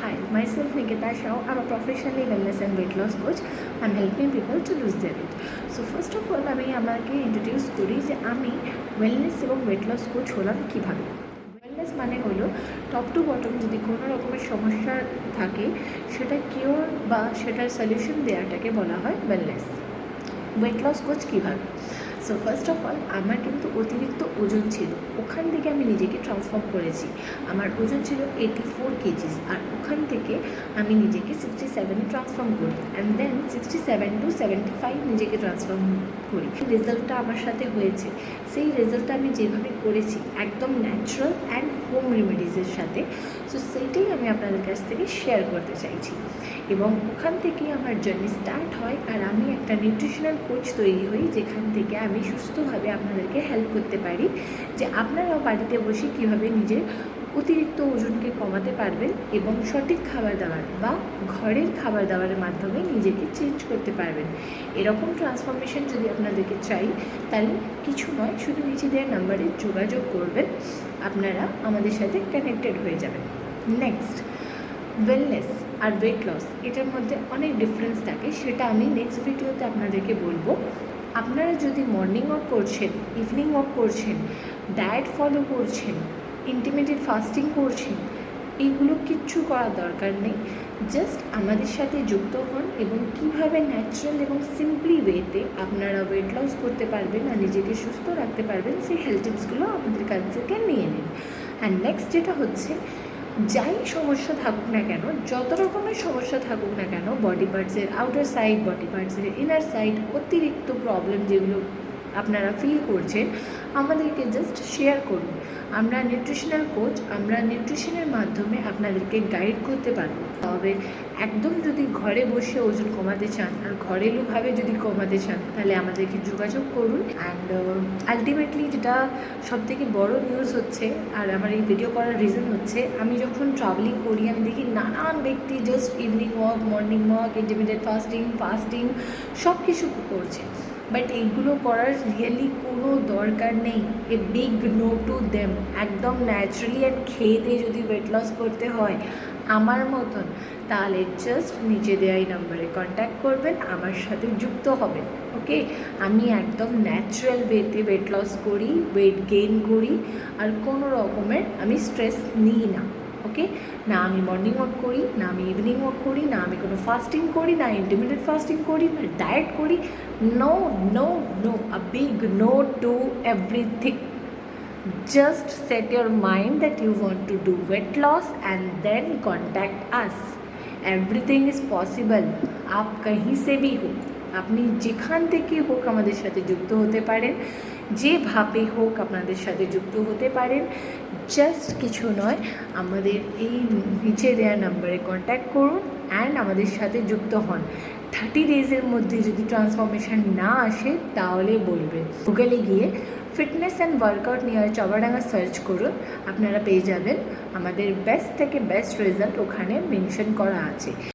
Hi, myself Nikita Shah. I'm a professionally wellness and weight loss coach. I'm helping people to lose their weight. So first of all আমি আমাকে introduce করি যে আমি wellness এবং weight loss coach হলাম কীভাবে। Wellness মানে হলো টপ টু বটম যদি কোনো রকমের সমস্যা থাকে সেটা কিওর বা সেটার সলিউশন দেওয়াটাকে বলা হয় ওয়েলনেস। ওয়েট লস কোচ কীভাবে? সো ফার্স্ট অফ অল আমার কিন্তু অতিরিক্ত ওজন ছিল, ওখান থেকে আমি নিজেকে ট্রান্সফর্ম করেছি। আমার ওজন ছিল 84 কেজিস, আর ওখান থেকে আমি নিজেকে 67-এ ট্রান্সফর্ম করি, অ্যান্ড দেন 67 to 75 নিজেকে ট্রান্সফর্ম করি। রেজাল্টটা আমার সাথে হয়েছে, সেই রেজাল্টটা আমি যেভাবে করেছি একদম ন্যাচারাল অ্যান্ড হোম রেমেডিজের সাথে, সো সেইটাই আমি আপনাদের কাছ থেকে শেয়ার করতে চাইছি। এবং ওখান থেকেই আমার জার্নি স্টার্ট হয়, আর আমি একটা নিউট্রিশনাল কোচ তৈরি হই যেখান থেকে আমি সুস্থভাবে আপনাদেরকে হেল্প করতে পারি যে আপনারাও বাড়িতে বসে কীভাবে নিজের অতিরিক্ত ওজনকে কমাতে পারবেন এবং সঠিক খাবার দাবার বা ঘরের খাবার দাবারের মাধ্যমে নিজেকে চেঞ্জ করতে পারবেন। এরকম ট্রান্সফরমেশন যদি আপনাদেরকে চাই তাহলে কিছু নয়, শুধু নিচে দেওয়া নাম্বারে যোগাযোগ করবেন, আপনারা আমাদের সাথে কানেক্টেড হয়ে যাবেন। নেক্সট, ওয়েলনেস আর ওয়েট লস এটার মধ্যে অনেক ডিফারেন্স থাকে, সেটা আমি নেক্সট ভিডিওতে আপনাদেরকে বলবো। আপনারা যদি মর্নিং ওয়াক করছেন, ইভিনিং ওয়াক করছেন, ডায়েট ফলো করছেন, ইন্টারমিডিয়েট ফাস্টিং করছেন, এইগুলো কিচ্ছু করার দরকার নেই। জাস্ট আমাদের সাথে যুক্ত হন এবং কীভাবে ন্যাচারাল এবং সিম্পলি ওয়েতে আপনারা ওয়েট লস করতে পারবেন আর নিজেকে সুস্থ রাখতে পারবেন, সেই হেলথ টিপসগুলো আমাদের কাছ থেকে নিয়ে নিন। অ্যান্ড নেক্সট যেটা হচ্ছে, যাই সমস্যা থাকুক না কেন, যত রকমের সমস্যা থাকুক না কেন, বডি পার্টসের আউটার সাইড, বডি পার্টসের ইনার সাইড, অতিরিক্ত প্রবলেম যেগুলো আপনারা ফিল করছেন, আমাদেরকে জাস্ট শেয়ার করুন। আমরা নিউট্রিশনাল কোচ, আমরা নিউট্রিশনের মাধ্যমে আপনাদেরকে গাইড করতে পারবো। তবে একদম যদি ঘরে বসে ওজন কমাতে চান আর ঘরেলুভাবে যদি কমাতে চান তাহলে আমাদেরকে যোগাযোগ করুন। অ্যান্ড আলটিমেটলি যেটা সবথেকে বড় নিউজ হচ্ছে, আর আমার এই ভিডিও করার রিজন হচ্ছে, আমি যখন ট্রাভেলিং করি আমি দেখি নানান ব্যক্তি just evening walk, morning walk, intermediate fasting সব কিছু করছে, বাট এইগুলো করার রিয়েলি কোনো দরকার নেই। A big no to them. একদম ন্যাচারালি অ্যান্ড খেয়ে যদি ওয়েট লস করতে হয় আমার মতন, তাহলে জাস্ট নিচে দেওয়া এই নাম্বারে কন্ট্যাক্ট করবেন, আমার সাথে যুক্ত হবেন। ওকে, আমি একদম ন্যাচারাল ওয়েতে ওয়েট লস করি, ওয়েট গেইন করি, আর কোনো রকমের আমি স্ট্রেস নিই না। ওকে, না আমি মর্নিং ওয়াক করি, না আমি ইভিনিং ওয়াক করি, না আমি কোনো ফাস্টিং করি, না ইন্টারমিডিয়েট ফাস্টিং করি, না ডায়েট করি। No no no, a big no to everything. Just set your mind that you want to do weight loss and then contact us. Everything is possible. आप कहीं से भी हो, আপনি যেখান থেকে হোক আমাদের সাথে যুক্ত হতে পারেন, যেভাবে হোক আপনাদের সাথে যুক্ত হতে পারেন। জাস্ট কিছু নয়, আমাদের এই নিচে দেওয়া নাম্বারে কন্ট্যাক্ট করুন অ্যান্ড আমাদের সাথে যুক্ত হন। 30 ডেজের মধ্যে যদি ট্রান্সফরমেশান না আসে তাহলে বলবেন। গুগলে গিয়ে fitness and workout near Chaubadanga search করুন, আপনারা পেয়ে যাবেন আমাদের বেস্ট থেকে বেস্ট রেজাল্ট ওখানে মেনশন করা আছে।